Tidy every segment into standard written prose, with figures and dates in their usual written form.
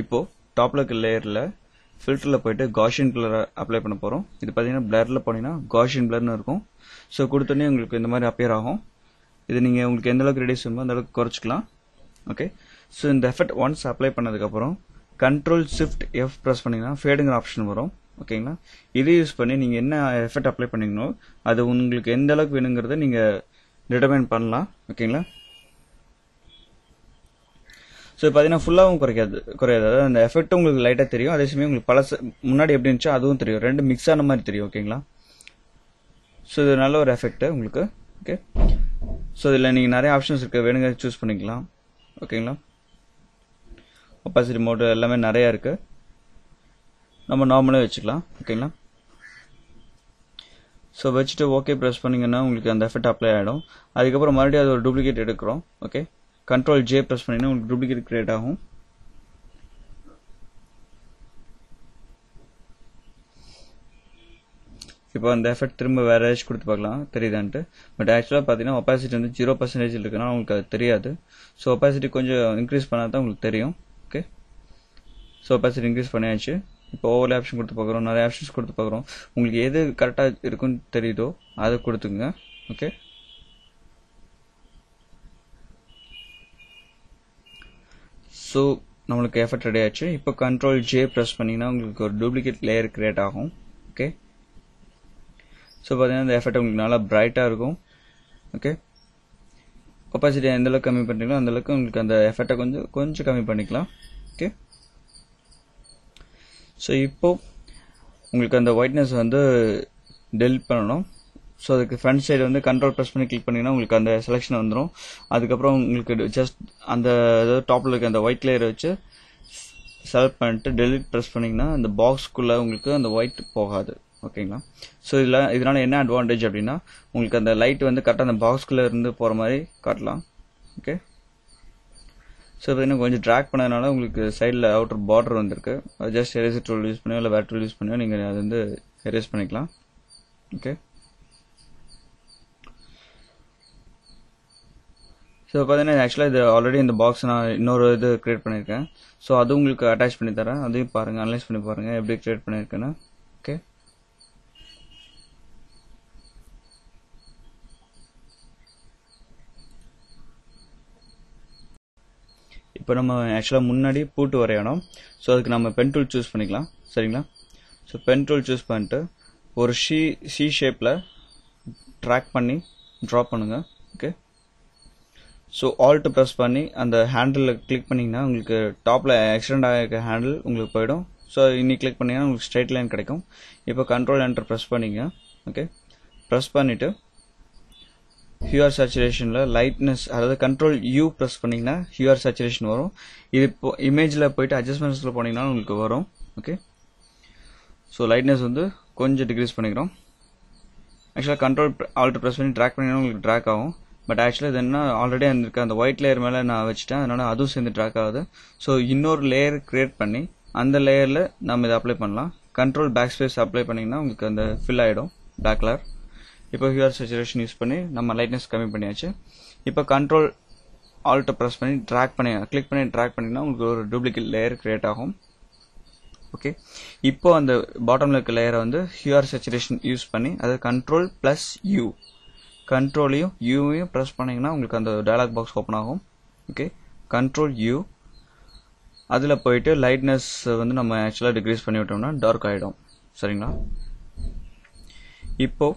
இப்போ டாப்ல இருக்க லேயர்ல ஃபில்டர்ல போயிட்டு காஷியன் கலர் அப்ளை பண்ண போறோம். இது பாத்தீங்கன்னா பிளர்ல போனீங்கன்னா காஷியன் பிளர்னு இருக்கும். ஸோ கொடுத்தோன்னே உங்களுக்கு இந்த மாதிரி அப்பியர் ஆகும். இது நீங்க உங்களுக்கு எந்த அளவுக்கு ரெடியூஸ் வேணுமோ அந்த அளவுக்கு குறைச்சிக்கலாம். ஓகே, ஸோ இந்த எஃபெக்ட் ஒன்ஸ் அப்ளை பண்ணதுக்கப்புறம் கண்ட்ரோல் ஷிஃப்ட் எஃப் ப்ரெஸ் பண்ணீங்கன்னா ஃபேடுங்கிற ஆப்ஷன் வரும். ஓகேங்களா, இதை யூஸ் பண்ணி நீங்கள் என்ன எஃபெக்ட் அப்ளை பண்ணீங்களோ அது உங்களுக்கு எந்த அளவுக்கு வேணுங்கிறத நீங்கள் டிட்டர்மைன் பண்ணலாம். ஓகேங்களா, ஸோ பார்த்தீங்கன்னா ஃபுல்லாகவும் குறையாது. அதாவது அந்த எஃபெக்ட் உங்களுக்கு லைட்டாக தெரியும், அதே சமயம் உங்களுக்கு பழசு முன்னாடி எப்படி இருந்துச்சோ அதுவும் தெரியும், ரெண்டு மிக்ஸ் ஆன மாதிரி தெரியும். ஓகேங்களா, ஸோ இது நல்ல ஒரு எஃபெக்ட் உங்களுக்கு. ஓகே, ஸோ இதில் நீங்கள் நிறைய ஆப்ஷன்ஸ் இருக்குது, வேணுங்க சூஸ் பண்ணிக்கலாம். ஓகேங்களா, ஒப்பாசிட்டி மோடு எல்லாமே நிறையா இருக்குது, நம்ம நார்மலாக வச்சுக்கலாம். ஓகேங்களா, ஸோ வச்சுட்டு ஓகே ப்ரெஸ் பண்ணிங்கன்னா உங்களுக்கு அந்த எஃபெக்ட் அப்ளை ஆகிடும். அதுக்கப்புறம் மறுபடியும் அது ஒரு டூப்ளிகேட் எடுக்கிறோம். ஓகே, கண்ட்ரோல் ஜே ப்ரெஸ் பண்ணிங்கன்னா உங்களுக்கு டூப்ளிகேட் கிரியேட் ஆகும். இப்போ அந்த எஃபெக்ட் திரும்ப வேற ஏதாச்சும் கொடுத்து பார்க்கலாம் தெரியுதான்ட்டு. பட் ஆக்சுவலாக பார்த்தீங்கன்னா ஒப்பாசிட்டி வந்து 0% இருக்குன்னா உங்களுக்கு அது தெரியாது. ஸோ ஒப்பாசிட்டி கொஞ்சம் இன்க்ரீஸ் பண்ணால் தான் உங்களுக்கு தெரியும். ஓகே, ஸோ ஒப்பாசிட்டி இன்க்ரீஸ் பண்ணியாச்சு. இப்போ ஓவர்லே ஆப்ஷன் கொடுத்து பார்க்குறோம், நிறைய ஆப்ஷன்ஸ் கொடுத்து பார்க்குறோம். உங்களுக்கு எது கரெக்டாக இருக்குன்னு தெரியுதோ அதை கொடுத்துங்க. ஓகே, ஸோ நம்மளுக்கு எஃபெக்ட் ரெடி ஆச்சு. இப்போ கண்ட்ரோல் ஜே ப்ரெஸ் பண்ணிங்கன்னா உங்களுக்கு ஒரு டூப்ளிகேட் லேயர் கிரியேட் ஆகும். ஓகே, ஸோ பார்த்தீங்கன்னா இந்த எஃபெக்ட் உங்களுக்கு நல்லா பிரைட்டாக இருக்கும். ஓகே, ஒப்பாசிட்டி எந்த அளவுக்கு கம்மி பண்ணுறீங்களோ அந்த அளவுக்கு உங்களுக்கு அந்த எஃபெக்டை கொஞ்சம் கம்மி பண்ணிக்கலாம். ஓகே, ஸோ இப்போ உங்களுக்கு அந்த ஒயிட்னஸ் வந்து டெலிட் பண்ணணும். ஸோ அதுக்கு ஃப்ரண்ட் சைடு வந்து கண்ட்ரோல் ப்ரெஸ் பண்ணி கிளிக் பண்ணிங்கன்னா உங்களுக்கு அந்த செலெக்ஷன் வந்துடும். அதுக்கப்புறம் உங்களுக்கு ஜஸ்ட் அந்த டாப்பில் இருக்க அந்த ஒயிட் லேயரை வச்சு செலக்ட் பண்ணிட்டு டெலிட் ப்ரெஸ் பண்ணிங்கன்னா அந்த பாக்ஸ்க்குள்ளே உங்களுக்கு அந்த ஒயிட் போகாது. ஓகேங்களா, ஸோ இதனால என்ன அட்வான்டேஜ் அப்படின்னா உங்களுக்கு அந்த லைட் வந்து கரெக்டாக அந்த பாக்ஸ்குள்ளே இருந்து போகிற மாதிரி காட்டலாம். ஓகே, ஸோ பார்த்தீங்கன்னா கொஞ்சம் ட்ராக் பண்ணதுனால உங்களுக்கு சைடில் அவுட்டர் பார்டர் வந்திருக்கு. அது ஜஸ்ட் எரேசர் டூல் யூஸ் பண்ணியோ இல்லை வேறு டூல் யூஸ் பண்ணியோ நீங்கள் அது வந்து எரேஸ் பண்ணிக்கலாம். ஓகே, ஸோ பார்த்தீங்கன்னா ஆக்சுவலாக இது ஆல்ரெடி இந்த பாக்ஸ் நான் இன்னொரு இது கிரியேட் பண்ணியிருக்கேன். ஸோ அது உங்களுக்கு அட்டாச் பண்ணி தரேன், அதையும் பாருங்கள், அனலைஸ் பண்ணி பாருங்கள் எப்படி கிரியேட் பண்ணியிருக்கேன்னு. ஓகே, இப்போ நம்ம ஆக்சுவலாக முன்னாடி பூட்டு வரையணும். ஸோ அதுக்கு நம்ம பென் டூல் சூஸ் பண்ணிக்கலாம். சரிங்களா, ஸோ பென் டூல் சூஸ் பண்ணிட்டு ஒரு சி ஷேப்பில் ட்ராக் பண்ணி ட்ரா பண்ணுங்கள். ஓகே, ஸோ ஆல்ட் ப்ரெஸ் பண்ணி அந்த ஹேண்டிலில் கிளிக் பண்ணிங்கன்னா உங்களுக்கு டாப்பில் எக்ஸ்டெண்ட் ஆகிருக்க ஹேண்டில் உங்களுக்கு போயிடும். ஸோ இன்னி கிளிக் பண்ணிங்கன்னா உங்களுக்கு ஸ்ட்ரைட் லைன் கிடைக்கும். இப்போ கண்ட்ரோல் என்டர் ப்ரெஸ் பண்ணிங்க. ஓகே, ப்ரெஸ் பண்ணிவிட்டு ஹியூஆர் சேச்சுரேஷனில் லைட்னஸ், அதாவது கண்ட்ரோல் யூ ப்ரெஸ் பண்ணிங்கன்னா ஹியூஆர் சேச்சுரேஷன் வரும். இது இப்போ இமேஜில் போயிட்டு அட்ஜஸ்ட்மெண்ட்ஸில் போனீங்கன்னா உங்களுக்கு வரும். ஓகே, ஸோ லைட்னஸ் வந்து கொஞ்சம் டிக்ரீஸ் பண்ணிக்கிறோம். ஆக்சுவலாக கண்ட்ரோல் ஆல்ட் ப்ரெஸ் பண்ணி ட்ராக் பண்ணிங்கன்னா உங்களுக்கு ட்ராக் ஆகும். பட் ஆக்சுவலாக இது என்ன ஆல்ரெடி இருக்க அந்த ஒயிட் லேயர் மேலே நான் வச்சுட்டேன், அதனால் அதுவும் சேர்ந்து ட்ராக் ஆகுது. ஸோ இன்னொரு லேயர் கிரியேட் பண்ணி அந்த லேயரில் நம்ம இதை அப்ளை பண்ணலாம். கண்ட்ரோல் பேக் ஸ்பேஸ் அப்ளை பண்ணிங்கன்னா உங்களுக்கு அந்த ஃபில் ஆகிடும் பிளாக் கலர். இப்போ ஹியூஆர் சேச்சுரேஷன் யூஸ் பண்ணி நம்ம லைட்னஸ் கம்மி பண்ணியாச்சு. இப்போ கண்ட்ரோல் ஆல்ட் ப்ரெஸ் பண்ணி கிளிக் பண்ணி ட்ராக் பண்ணிங்கன்னா உங்களுக்கு ஒரு டூப்ளிகேட் லேயர் கிரியேட் ஆகும். ஓகே, இப்போ அந்த பாட்டமில் இருக்க லேயரை வந்து ஹியூஆர் சேச்சுரேஷன் யூஸ் பண்ணி அது கண்ட்ரோல் ப்ளஸ் யூ, கண்ட்ரோலையும் யூவையும் ப்ரெஸ் பண்ணிங்கன்னா உங்களுக்கு அந்த டயலாக் பாக்ஸ் ஓப்பன் ஆகும். ஓகே, கண்ட்ரோல் யூ, அதில் போயிட்டு லைட்னஸ் வந்து நம்ம ஆக்சுவலாக டிக்ரீஸ் பண்ணி விட்டோம்னா டார்க் ஆகிடும். சரிங்களா, இப்போ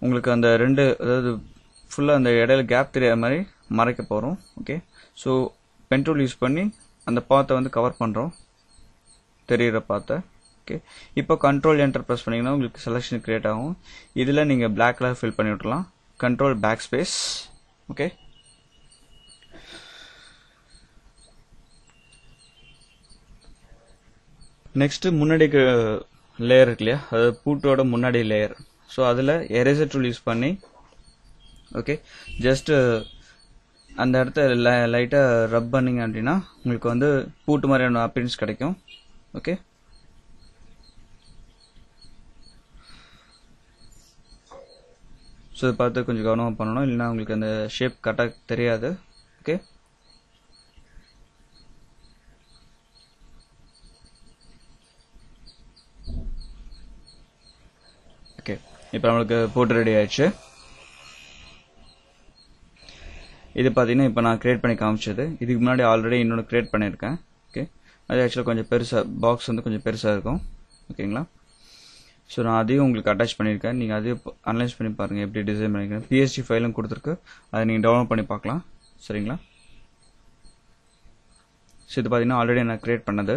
உங்களுக்கு அந்த ரெண்டு, அதாவது ஃபுல்லாக அந்த இடையில கேப் தெரியாத மாதிரி மறைக்க போகிறோம். Okay, so pen tool use பண்ணி அந்த பாத்தை வந்து கவர் பண்ணுறோம், தெரிகிற பாத்தை. ஓகே, இப்போ கண்ட்ரோல் என்டர் ப்ரெஸ் பண்ணிங்கன்னா உங்களுக்கு செலெக்ஷன் கிரியேட் ஆகும். இதில் நீங்கள் பிளாக் கலர் ஃபில் பண்ணி விட்டுலாம். Control backspace. Okay, next முன்னாடி லேயர் இருக்கு இல்லையா, அதாவது பூட்டோட முன்னாடி லேயர். ஸோ அதில் எரேசர் டூல் யூஸ் பண்ணி ஓகே ஜஸ்ட் அந்த இடத்த லைட்டாக ரப் பண்ணிங்க அப்படின்னா உங்களுக்கு வந்து பூட்டு மாதிரியான அப்பியரன்ஸ் கிடைக்கும். ஓகே, ஸோ இதை பார்த்து கொஞ்சம் கவனமாக பண்ணணும், இல்லைன்னா உங்களுக்கு அந்த ஷேப் கரெக்டாக தெரியாது. ஓகே, இப்போ நம்மளுக்கு போட்டு ரெடி ஆயிடுச்சு. இது பார்த்தீங்கன்னா இப்போ நான் கிரியேட் பண்ணி காமிச்சது. இதுக்கு முன்னாடி ஆல்ரெடி இன்னொன்று கிரியேட் பண்ணியிருக்கேன். ஓகே, அது ஆக்சுவலாக கொஞ்சம் பெருசாக பாக்ஸ் வந்து கொஞ்சம் பெருசாக இருக்கும். ஓகேங்களா? ஸோ நான் அதையும் உங்களுக்கு அட்டாச் பண்ணியிருக்கேன். நீங்கள் அதையும் அனலைஸ் பண்ணி பாருங்கள் எப்படி டிசைன் பண்ணிக்கிறேன். பிஎஸ்டி ஃபைலும் கொடுத்துருக்கு, அதை நீங்கள் டவுன்லோட் பண்ணி பார்க்கலாம். சரிங்களா? ஸோ இது பார்த்தீங்கன்னா ஆல்ரெடி நான் கிரியேட் பண்ணது.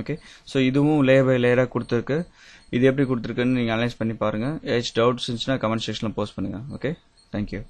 ஓகே, ஸோ இதுவும் லேயர் பை லேயராக கொடுத்துருக்கு. இது எப்படி கொடுத்துருக்குன்னு நீங்கள் அனலைஸ் பண்ணி பாருங்கள். ஏதாச்சும் டவுட்ஸ் இருந்துச்சுன்னா கமெண்ட் செக்ஷனில் போஸ்ட் பண்ணுங்கள். Okay, thank you.